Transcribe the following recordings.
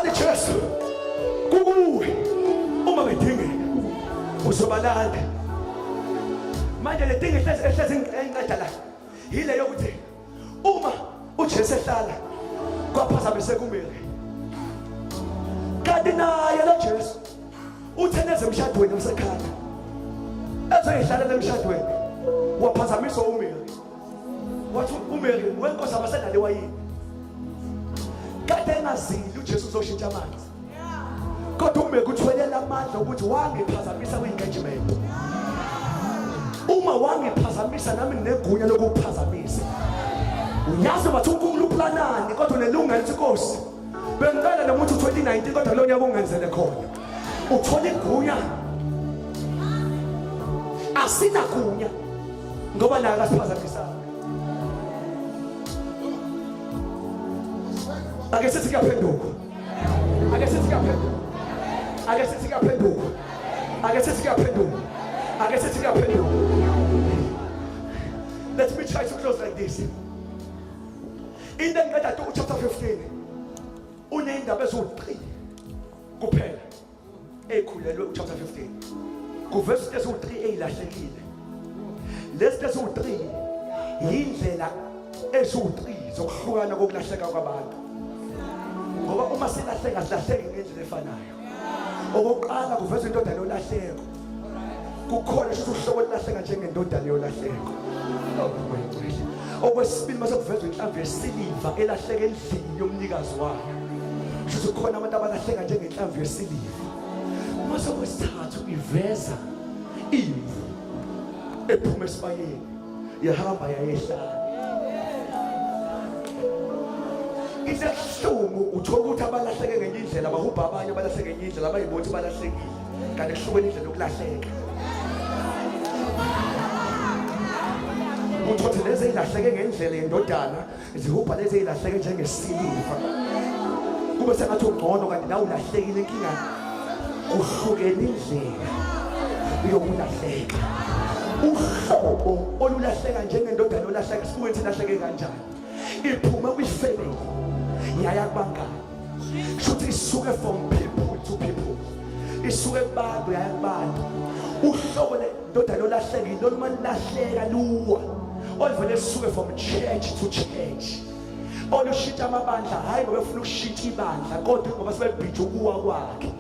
Jesu kukuwe uma bedingeka uzobalanda manje le dinge ehlezi enginceda la yile yokuthi uma uJesu ehlala kwaphazamiseka uMary kanti naye lo Jesu utheneze emshadweni wasekhaya ezoyihlalela emshadweni waphazamiswa uMary wathi uMary wenkosi abasenale wayini kade engazili uJesu uzoshintsha amanzi kodwa uMary uthwelela amandla ukuthi wangiphazamisa kwi-engagement uma wangiphazamisa nami negunya lokuphazamisa uyazi bathi uNkulunkulu uplanani kodwa nelungelo inkosi bengicela nomuntu 2019 kodwa lo nyaka ungenzele khona uthola igunya asina gunya ngoba naye akasiphazamisa ake sithi kuyaphenduka ake sithi kuyaphenduka ake sithi kuyaphenduka ake sithi kuyaphenduka ake sithi kuyaphenduka. Let me try to close like this. In the chapter 15 unendaba eziwu-3 kuphela ekhulelwe chapter 15 kuverse eziwu-3 ezilahlekile. Lezi eziwu-3 yindlela eziwu-3 zokuhlukana kokulahleka kwabantu ngoba uma silahleka silahleke ngendlela efanayo. Okokuqala kuverse indodana yolahleko kukhona ukuthi uhlobo lahleka njengendodana yolahleko. Okwesibili mase kuvezwa inhlamvu yesiliva elahleka endlini yomnikazi wayo futhi kukhona abantu abalahleka njengenhlamvu yesiliva. Mase kwesithathu iveza imvu ephuma esibayeni yahamba yayehlala. Isehlumo uthola ukuthi abalahleke ngenye indlela bahubha abanye abalahleke ngenye indlela abayibona ukuthi balahlekile kanti kuhlukene indlela yokulahleka. Uthola lezi ezilahleke ngendlela yendodana zihubha lezi ezilahleke njengesiliva kube sengathi ungcono kanti la ulahlekile inkinga kuhlukene indlela yokulahleka. Uhlobo olulahleka njengendodana olahleka sibuye silahleke kanjani iphuma kwifamily yaya kubangani futhi isuke from people to people isuke kubantu yaya kubantu. Uhlobo lendodana olahlekile noma lahleka luwa oluvele lisuke from church to church olushintsha amabandla hayi ngoba ufuna ukushintsha ibandla kodwa ngoba sebebhija ukuwa kwakhe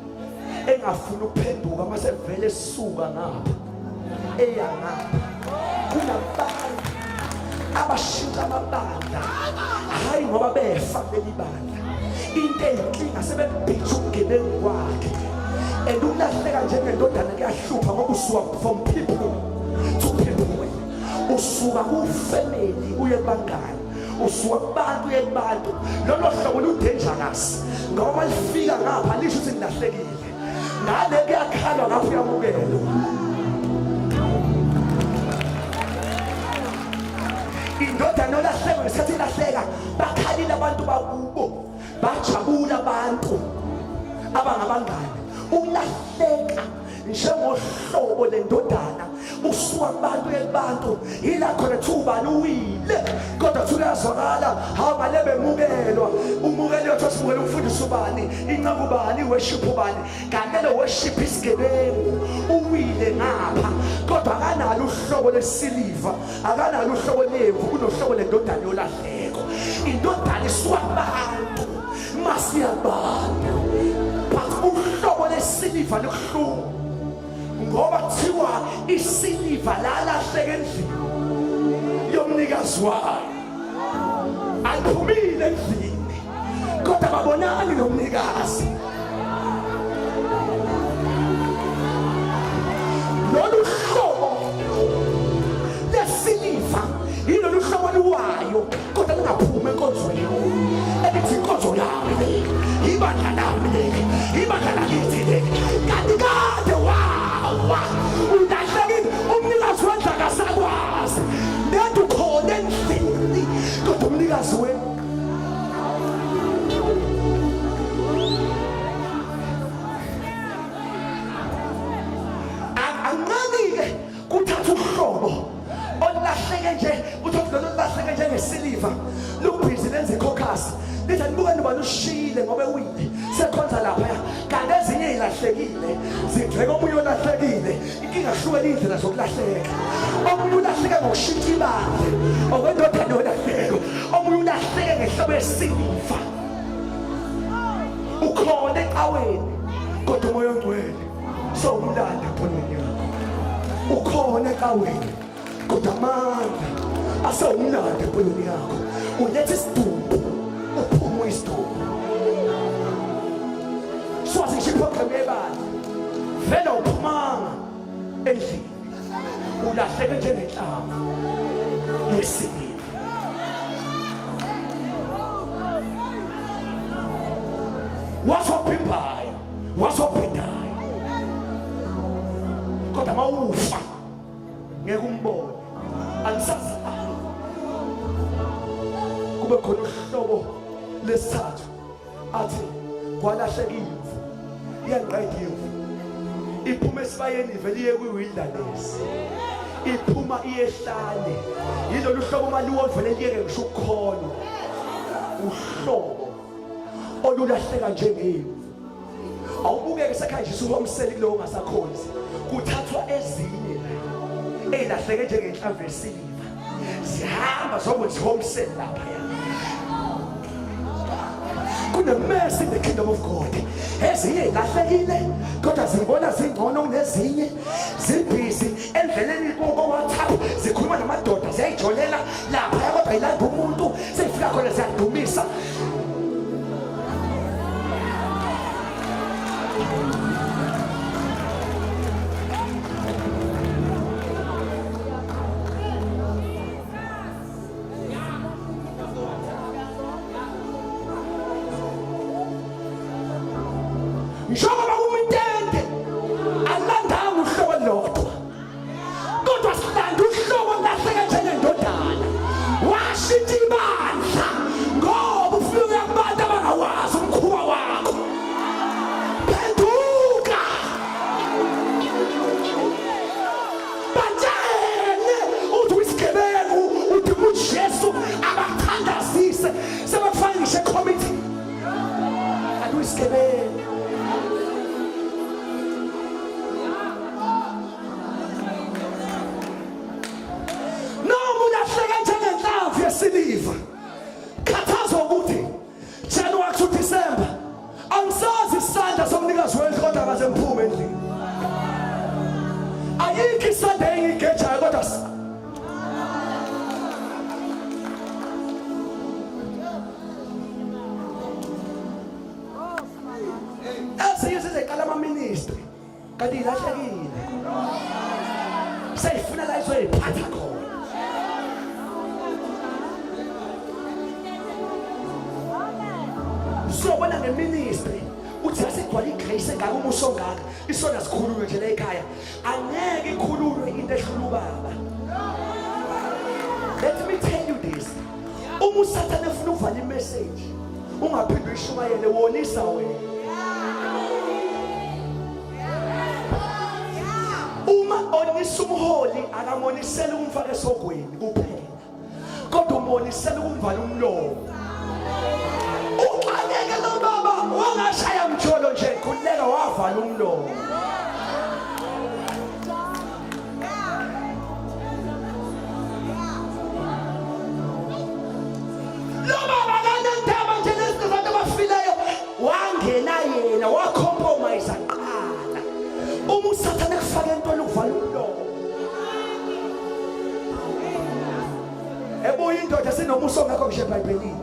engafuna ukuphenduka mase vele esuka ngapha eya ngapha. Kunabantu abashintsha amabandla hayi ngoba befa leli bandla into eyinkinga sebebhija ukugebengu kwakhe and ukulahleka njengendodana kuyahlupha ngoba usuka from people to people. Usuka kufamily uye kubangani usuka kubantu uye kubantu. Lolo hlobo ludangerous ngoba lifika ngapha lisho ukuthi nilahlekile ngale kuyakhalwa ngapha uyamukelwa. Indodana olahleka ngesikhathi ilahleka bakhalile abantu bakubo bajabula abantu abangabangani. Ulahleka njengohlobo lendodana usuka kubantu kubantu ila khona thuba luwile kodwa thulazwakala hamba lebemukelwa umukelwe thosimukele umfundisi ubani inqaku bani worship ubani kanti lo worship isigebengu uwile ngapha kodwa akanalo uhlobo lesiliva akanalo uhlobo lemvu kunohlobo lendodana yolahleko. Indodana isuka kubantu masiyabantu but uhlobo lesiliva luhlungu ngoba kuthiwa isiliva lalahleka endlini yomnikazi wayo aliphumile endlini kodwa babonani nomnikazi. Lolu hlobo lesiliva yilolu hlobo luwayo kodwa lingaphumi enkonzweni elithi inkonzo yami le ibandla lami le ibandla lakithi le kanti kade ulahlekile umnikazi wendla kasakwazi nento khona endlini kodwa umnikazi wendla anqanike kuthatha uhlobo olulahleke nje uthola lolu lahleke njengesiliva lubhizi lenze ikhokasi lithi andibuke nobani ushile ngoba ewile sekho olahlekile zigcwele omunye olahlekile inkinga hlukene indlela zokulahleka omunye ulahleka ngokushintsha ibandla okwendoda nolahleko omunye ulahleka ngehlobo esiliva ukhona ecaweni kodwa umoya ongcwele sowumlanda ebholweni yakho ukhona ecaweni kodwa amandla asewumlanda ebholweni yakho uletha isidumbu uphuma isidumbu swazi ngishiphokeme ebandla vele uphumanga endlini ulahleke njengenhlamba yesiliva wasopimbayo wasopindayo kodwa mawufa ngeke umbone angisazi kube khona uhlobo lesithathu athi kwalahleka imvu iyanqeda imvu iphuma esibayeni vele iye kwi-wilderness iphuma iyehlane yilolu hlobo maluwo vele liyeke ngisho ukukhona uhlobo olulahleka njengemvu awubukeke sekhanjisa uwomseli kulowo ongasakhonzi kuthathwa ezinye ey'lahleke njengenhlamvu yesiliva zihamba zokwenza ihomseli laphaya kunemesi in the kingdom of God ezinye y'lahlekile kodwa zibona zingcono kunezinye zibhizi endleleni koWhatsApp zikhuluma namadoda ziyayijolela laphaya kodwa yilanda umuntu seyifika khona ziyadumisa njengoba kumitende alandanga uhlobo lodwa kodwa silanda uhlobo lahleke njengendodana washintsha ibandla ngoba ufike kubantu abangawazi umkhuba wakho phenduka batshele uthi uyisigebengu uthi uJesu abathandazise sebakufaka ngisho ecommittee athi uyisigebengu siliva khathaza ukuthi January to December angisazi isandla somnikazi wendlu kodwa akaze ngiphume endlini ayikho isandla engigejayo kodwa ezinye sizeqala ama-ministry kanti ilahlekile seyifuna la izoyiphatha khona sobona ngeministry uthi asigcwala igrace engaka umuso ongaka isona sikhulunywe nje la ekhaya angeke ikhululwe into ehlula ubaba. Let me tell you this, uma usathane efuna ukuvala imessage ungaphinde uyishumayele wonisa wena. Uma onisa umholi akamonisela umfake esogweni kuphela kodwa umonisela ukumvala umlomo. Uqaleke lo baba wangashaya mjolo nje khuleka wavala umlomo. Lo baba kanentaba nje lezinto abafileyo wangena yena wacompromise aqala. Uma usathane kufaka into ukuvala umlomo. Ebo indoda sinomuso ngakho nje eBhayibhelini.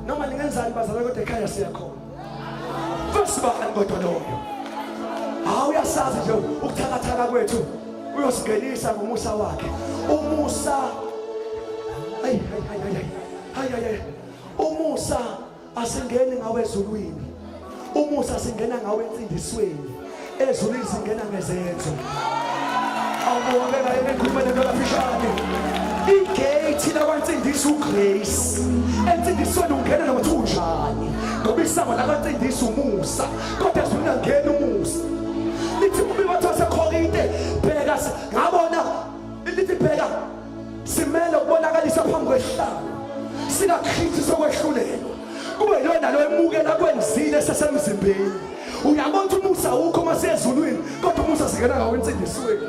Noma ningenzani bazalwane kodwa ekhaya siyakhona. Kusibani kodwa loyo. Hawu uyasazi nje ukuthakathaka kwethu uyosingenisa ngomusa wakhe. Umusa hayi umusa asingeni ngawe ezulwini. Umusa singena ngawe entsindisweni. Ezulwini singena ngezenzo. Awubona ekhulumeni nolafishane. Igate labantsindisa uGrace. Entsindisweni ungena noma unjani. Ngoba isango labantsindisa umusa. Kodwa usungena umusa. Lithi kubi bathu baseKorinte bheka ngabona lithi bheka simele ukubonakalisa phambi kwesihlalo. SinaKristu sokwehlulelwa. kube yona lo emukela kwenzile sesemzimbeni. Uyabona ukuthi umusa ukho masezulwini kodwa umusa singena ngawo insindisweni.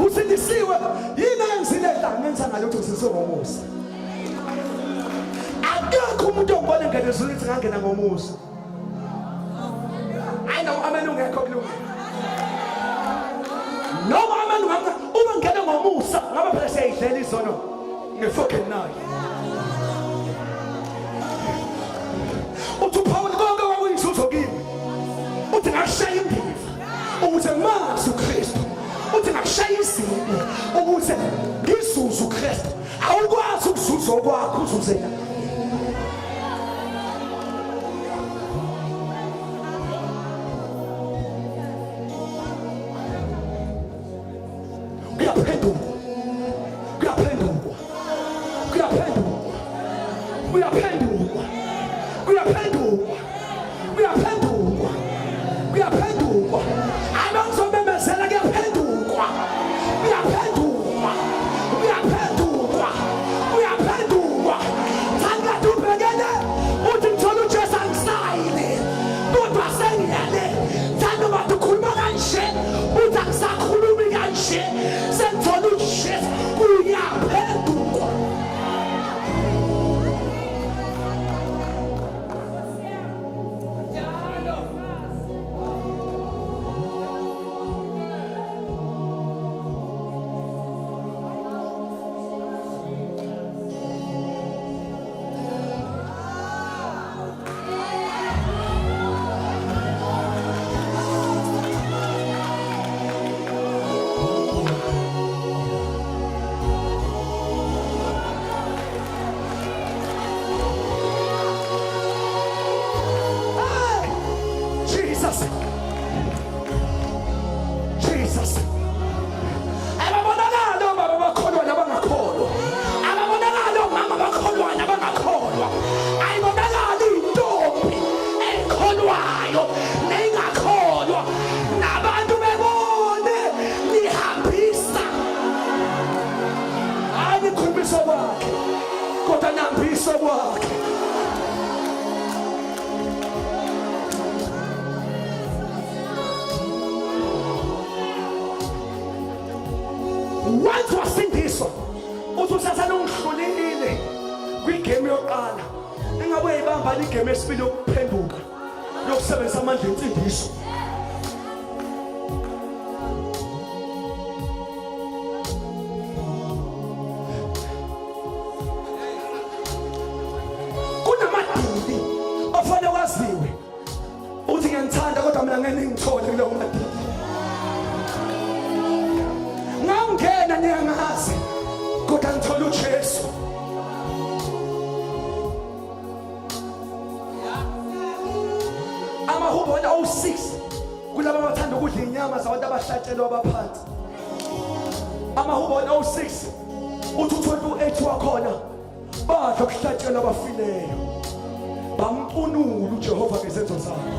Usindisiwe yini enzile la ngenza ngalokho kusindiswe ngomusa. Akekho umuntu ongibona ngene ezulwini ukuthi ngangena ngomusa. I know amen ungekho kulungile. Noma amen uma ngene ngomusa ngabe phela siyayidlela izono ngefucking night. Uthi uPaul konke kwakuyinzuzo kimi. Uthi ngashaya indiva ukuze mazi uKristu. Uthi ngashaya izinto ukuze ngizuze uKristu. Awukwazi ukuzuza okwakho uzuzela. Once wasindiswa uthusasa nongihlulile kwigame yokuqala engabe uyibamba igame esibili yokuphenduka yokusebenzisa amandla ensindiso. Kunamadili ofanele waziwe uthi ngiyangithanda kodwa mina ngeke ngithole kulowo madili. Ngangena ngiyangazi kodwa ngithola uJesu. Amahubo na-06 kulaba abathanda ukudla inyama zabantu abahlatshelwa abaphansi. Amahubo na-06 uthi u-28 wakhona badla ukuhlatshelwa abafileyo bampunula uJehova ngezenzo zabo.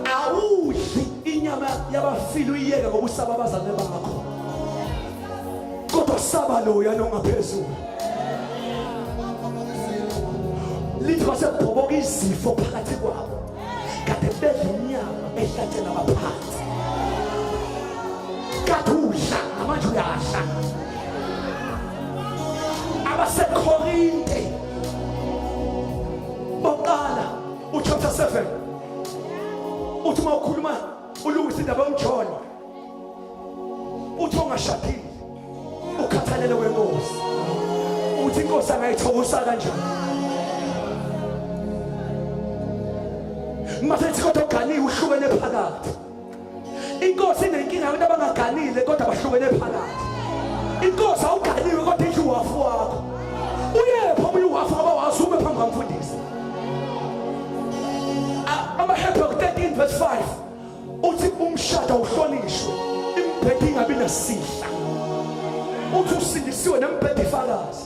Awudli inyama yabafile uyiyeke ngoba usaba abazane bakho kodwa saba loya nongaphezulu. Lithi basebhoboka izifo phakathi kwabo kade bedla inyama ehlatshela abaphansi kade udla namanje uyadla. AbaseKorinte boqala uchapter 7 uthi uma ukhuluma ulungisa indaba yomjolo uthi ongashadile ukhathalele kwenkosi uthi inkosi angayithokoza kanjani. Masethi kodwa uganiwe uhlukene phakathi. Inkosi inenkinga abantu abangaganile kodwa bahlukene phakathi. Inkosi awuganiwe kodwa idla uwafu wakho. Uyepha omunye uwafu abawazi ume phambi kwamfundisi. AmaHebrew 13 verse 5 uthi umshado uhlonishwe impethu ingabi nasihla. Uthi usindisiwe nempethu ifakazi.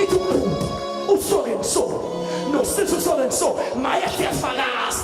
Ithi usoke nso nosisi usoke nso maya siyafakaza.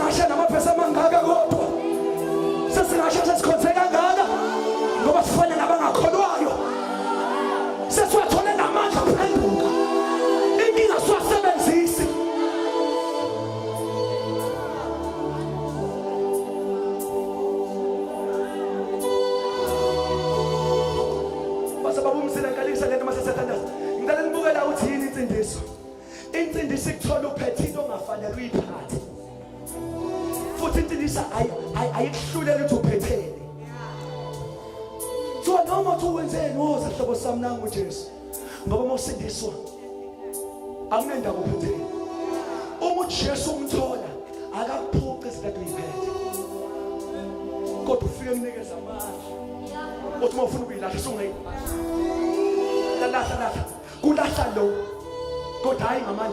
sesingashiya namaphesa amangaka kodwa sesingashiya sesikhonze kangaka ngoba sifane nabangakholwayo sesiwathole namandla aphenduka inkinga siwasebenzisi. Basababa umsila nkalisa lento masesethandaza ngicela nibukela uthi yini insindiso. Insindiso ikuthola uphethe into ongafanele uyiphathe futhi insindiso ayikuhlulela ukuthi uphetheni. So noma uthi wenzeni woza hlobo sami nangu uJesu ngoba mawusindiswa akunendaba uphetheni. Uma uJesu umthola akakuphuqi izinto uyiphethe kodwa ufike kunikeza amandla uthi mawufuna ukuyilahla sungayilahla kulahla lo kodwa hayi ngamandla.